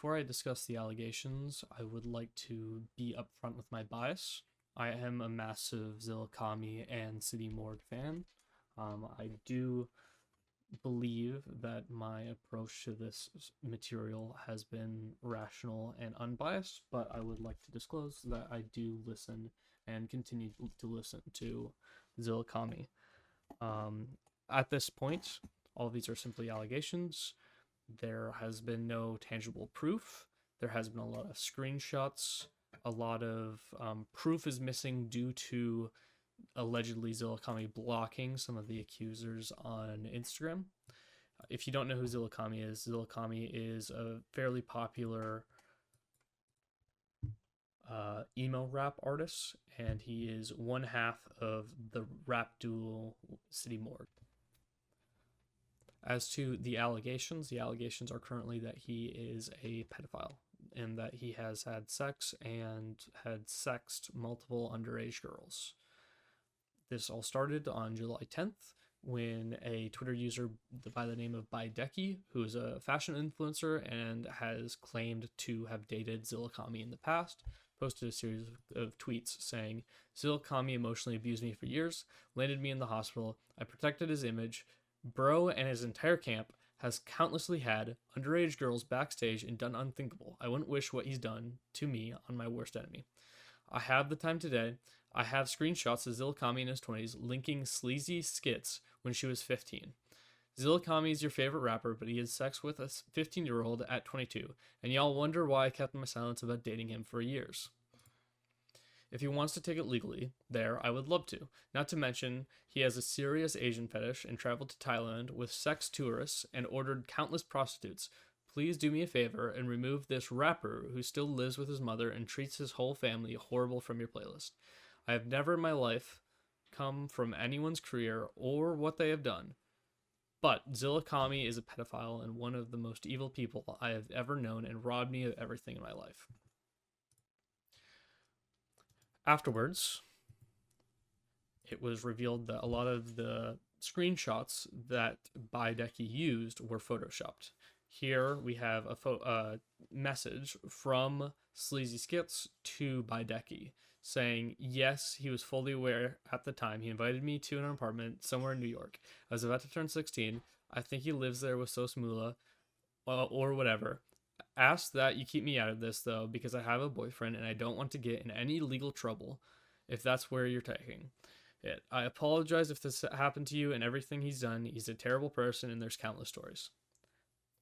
before I discuss the allegations, I would like to be upfront with my bias. I am a massive Zillakami and City Morgue fan. I do believe that my approach to this material has been rational and unbiased, but I would like to disclose that I do listen and continue to listen to Zillakami. At this point, all of these are simply allegations. There has been no tangible proof. There has been a lot of screenshots. A lot of proof is missing due to allegedly Zillakami blocking some of the accusers on Instagram. If you don't know who Zillakami is a fairly popular emo rap artist, and he is one half of the rap duo City Morgue. As to the allegations are currently that he is a pedophile and that he has had sex and had sexed multiple underage girls. This all started on July 10th when a Twitter user by the name of Baideki, who is a fashion influencer and has claimed to have dated Zillakami in the past, posted a series of tweets saying, "Zillakami emotionally abused me for years, landed me in the hospital, I protected his image, bro and his entire camp has countlessly had underage girls backstage and done unthinkable. I wouldn't wish what he's done to me on my worst enemy. I have the time today. I have screenshots of Zillakami in his 20s linking sleazy skits when she was 15. Zillakami is your favorite rapper, but he had sex with a 15-year-old at 22, and y'all wonder why I kept my silence about dating him for years. If he wants to take it legally, I would love to. Not to mention, he has a serious Asian fetish and traveled to Thailand with sex tourists and ordered countless prostitutes. Please do me a favor and remove this rapper who still lives with his mother and treats his whole family horrible from your playlist. I have never in my life come from anyone's career or what they have done. But Zillakami is a pedophile and one of the most evil people I have ever known and robbed me of everything in my life." Afterwards, it was revealed that a lot of the screenshots that Baideki used were photoshopped. Here we have a message from Sleazy Skits to Baideki saying, "Yes, he was fully aware at the time. He invited me to an apartment somewhere in New York. I was about to turn 16. I think he lives there with Sos Mula or whatever. Ask that you keep me out of this, though, because I have a boyfriend and I don't want to get in any legal trouble if that's where you're taking it. I apologize if this happened to you and everything he's done. He's a terrible person and there's countless stories."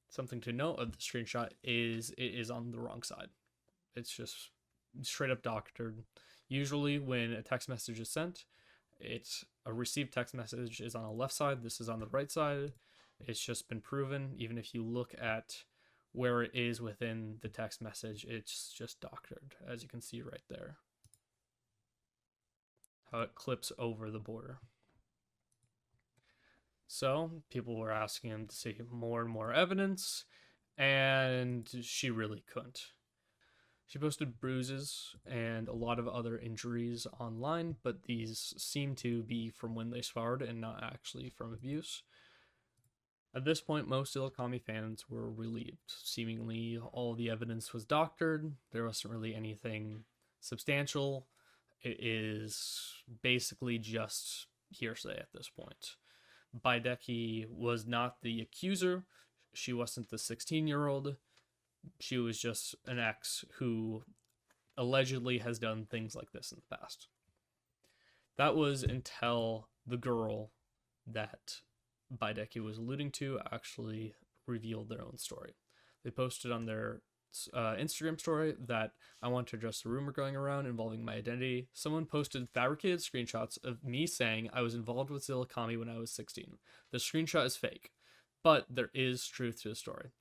Something to note of the screenshot is it is on the wrong side. It's just straight up doctored. Usually when a text message is sent, it's a received text message is on the left side. This is on the right side. It's just been proven. Even if you look at where it is within the text message, it's just doctored, as you can see right there. How it clips over the border. So people were asking him to see more and more evidence, and she really couldn't. She posted bruises and a lot of other injuries online, but these seem to be from when they sparred and not actually from abuse. At this point, most Zillakami fans were relieved. Seemingly, all the evidence was doctored. There wasn't really anything substantial. It is basically just hearsay at this point. Baideki was not the accuser. She wasn't the 16-year-old. She was just an ex who allegedly has done things like this in the past. That was until the girl that Baideki was alluding to actually revealed their own story. They posted on their Instagram story that "I want to address the rumor going around involving my identity. Someone posted fabricated screenshots of me saying I was involved with Zillakami when I was 16. The screenshot is fake, but there is truth to the story.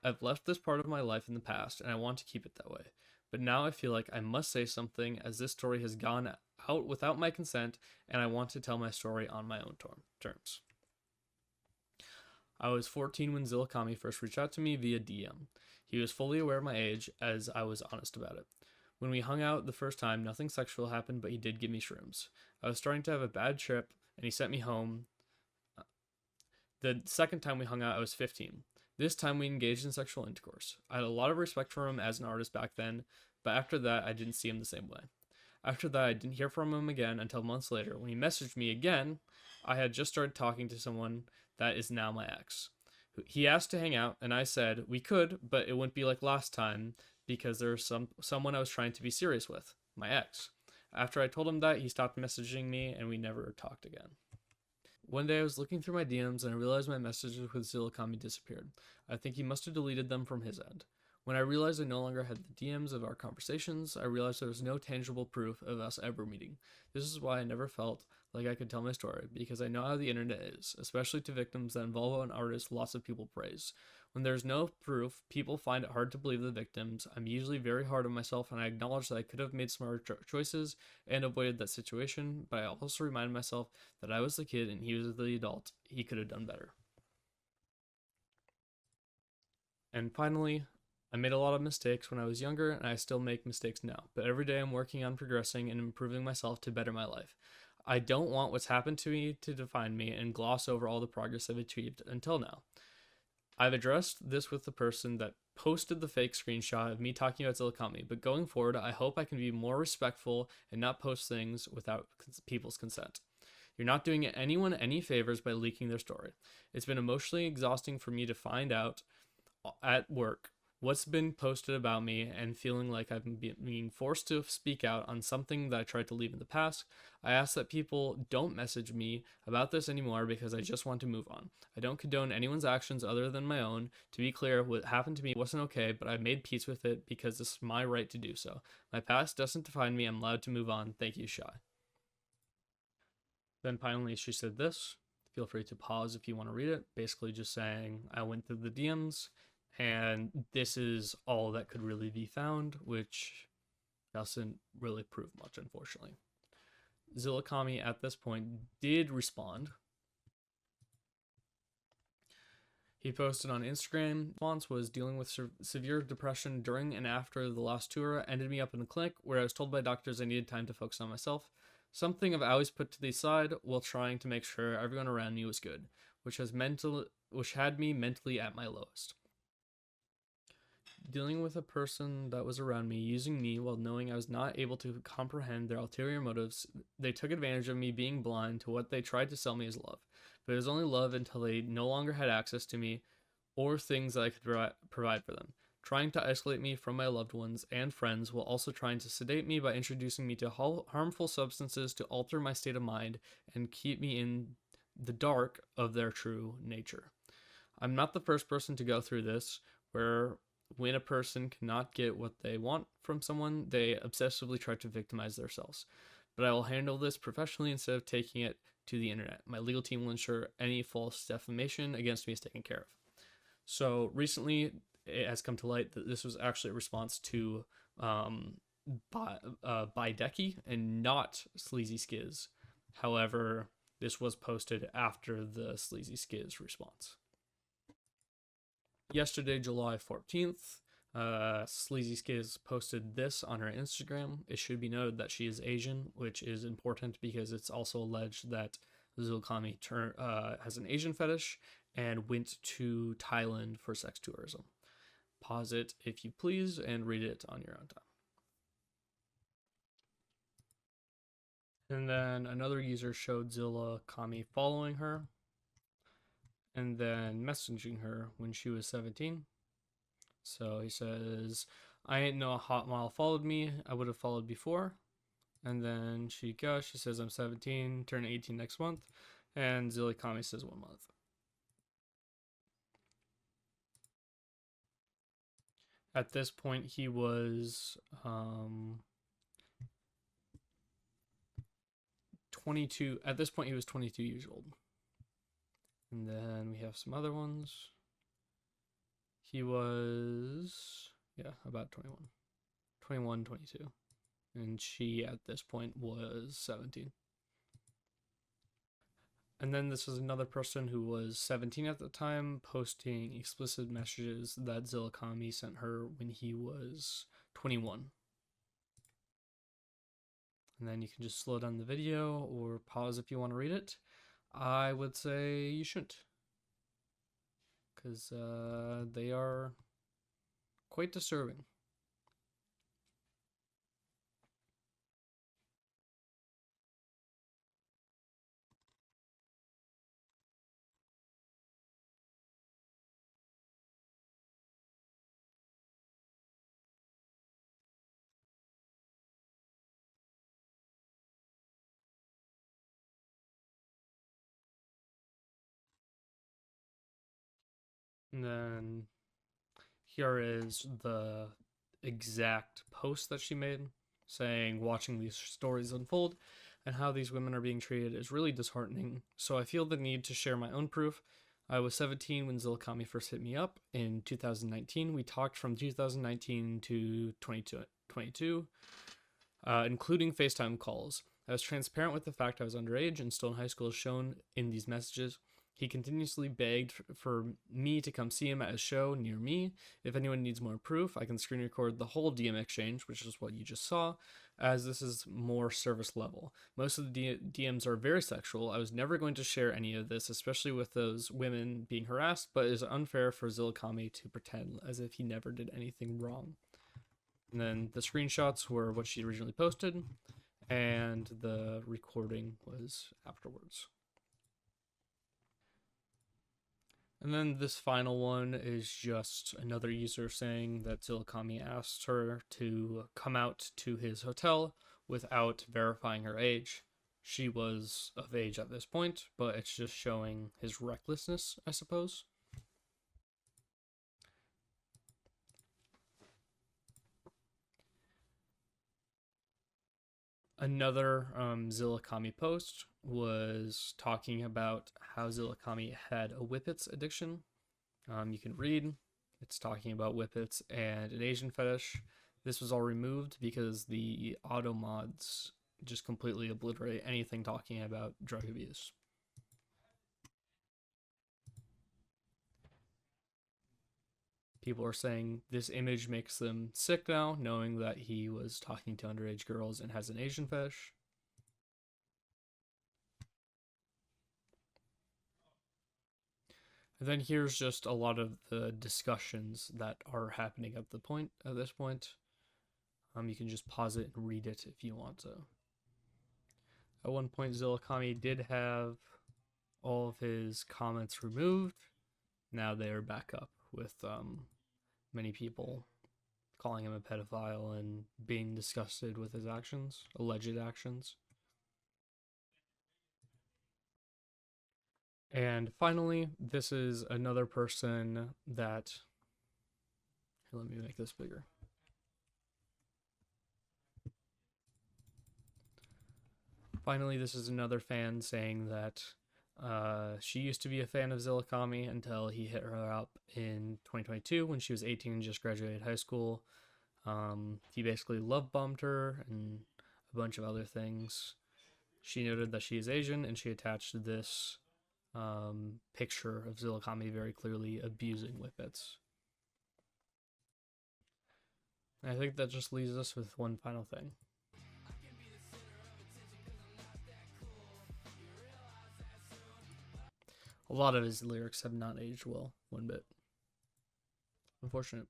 I've left this part of my life in the past and I want to keep it that way. But now I feel like I must say something as this story has gone out without my consent and I want to tell my story on my own terms. I was 14 when Zillakami first reached out to me via DM. He was fully aware of my age as I was honest about it. When we hung out the first time, nothing sexual happened, but he did give me shrooms. I was starting to have a bad trip and he sent me home. The second time we hung out, I was 15. This time we engaged in sexual intercourse. I had a lot of respect for him as an artist back then, but after that I didn't see him the same way. After that I didn't hear from him again until months later when he messaged me again. I had just started talking to someone that is now my ex. He asked to hang out and I said we could, but it wouldn't be like last time because there's someone I was trying to be serious with, my ex. After I told him that, he stopped messaging me and we never talked again. One day I was looking through my DMs and I realized my messages with Zillakami disappeared. I think he must have deleted them from his end. When I realized I no longer had the DMs of our conversations, I realized there was no tangible proof of us ever meeting. This is why I never felt like I could tell my story, because I know how the internet is, especially to victims that involve an artist lots of people praise. When there's no proof, people find it hard to believe the victims. I'm usually very hard on myself, and I acknowledge that I could have made smarter choices and avoided that situation, but I also remind myself that I was the kid and he was the adult. He could have done better. And finally, I made a lot of mistakes when I was younger, and I still make mistakes now, but every day I'm working on progressing and improving myself to better my life. I don't want what's happened to me to define me and gloss over all the progress I've achieved until now. I've addressed this with the person that posted the fake screenshot of me talking about Zillakami, but going forward, I hope I can be more respectful and not post things without people's consent. You're not doing anyone any favors by leaking their story. It's been emotionally exhausting for me to find out at work what's been posted about me and feeling like I'm being forced to speak out on something that I tried to leave in the past. I ask that people don't message me about this anymore because I just want to move on. I don't condone anyone's actions other than my own. To be clear, what happened to me wasn't okay, but I've made peace with it because it's my right to do so. My past doesn't define me. I'm allowed to move on. Thank you, Shy. Then finally, she said this. Feel free to pause if you want to read it. Basically, just saying, I went through the DMs, and this is all that could really be found, which doesn't really prove much, unfortunately. Zillakami at this point did respond. He posted on Instagram. Response was dealing with severe depression during and after the last tour ended me up in a clinic where I was told by doctors I needed time to focus on myself. Something I've always put to the side while trying to make sure everyone around me was good, which had me mentally at my lowest. Dealing with a person that was around me using me while knowing I was not able to comprehend their ulterior motives, they took advantage of me being blind to what they tried to sell me as love. But it was only love until they no longer had access to me or things that I could provide for them. Trying to isolate me from my loved ones and friends while also trying to sedate me by introducing me to harmful substances to alter my state of mind and keep me in the dark of their true nature. I'm not the first person to go through this, where when a person cannot get what they want from someone, they obsessively try to victimize themselves. But I will handle this professionally instead of taking it to the internet. My legal team will ensure any false defamation against me is taken care of. So recently, it has come to light that this was actually a response to Bideki and not Sleazy Skiz. However, this was posted after the Sleazy Skiz response. Yesterday, July 14th, Sleazy Skiz posted this on her Instagram. It should be noted that she is Asian, which is important because it's also alleged that Zillakami has an Asian fetish and went to Thailand for sex tourism. Pause it if you please and read it on your own time. And then another user showed Zillakami following her and then messaging her when she was 17. So he says, I ain't no hot model followed me. I would have followed before. And then she says, I'm 17, turn 18 next month. And Zillakami says 1 month. At this point, he was 22. At this point, he was 22 years old. And then we have some other ones. He was, about 21, 22. And she, at this point, was 17. And then this was another person who was 17 at the time, posting explicit messages that Zillakami sent her when he was 21. And then you can just slow down the video or pause if you want to read it. I would say you shouldn't. because they are quite disturbing. And then here is the exact post that she made saying, watching these stories unfold and how these women are being treated is really disheartening. So I feel the need to share my own proof. I was 17 when Zillakami first hit me up in 2019. We talked from 2019 to 2022, including FaceTime calls. I was transparent with the fact I was underage and still in high school, as shown in these messages. He continuously begged for me to come see him at his show near me. If anyone needs more proof, I can screen record the whole DM exchange, which is what you just saw, as this is more service level. Most of the DMs are very sexual. I was never going to share any of this, especially with those women being harassed, but it is unfair for Zillakami to pretend as if he never did anything wrong. And then the screenshots were what she originally posted, and the recording was afterwards. And then this final one is just another user saying that Zillakami asked her to come out to his hotel without verifying her age. She was of age at this point, but it's just showing his recklessness, I suppose. Another Zillakami post was talking about how Zillakami had a whippets addiction. You can read, it's talking about whippets and an Asian fetish. This was all removed because the auto mods just completely obliterate anything talking about drug abuse. People are saying this image makes them sick now, knowing that he was talking to underage girls and has an Asian fetish. And then here's just a lot of the discussions that are happening at this point. You can just pause it and read it if you want to. At one point, Zillakami did have all of his comments removed. Now they are back up with many people calling him a pedophile and being disgusted with his actions, alleged actions. And finally, this is another person that. Here, let me make this bigger. Finally, this is another fan saying that she used to be a fan of Zillakami until he hit her up in 2022 when she was 18 and just graduated high school. He basically love bombed her and a bunch of other things. She noted that she is Asian, and she attached this picture of Zillakami very clearly abusing whippets. And I think that just leaves us with one final thing. A lot of his lyrics have not aged well, one bit. Unfortunate.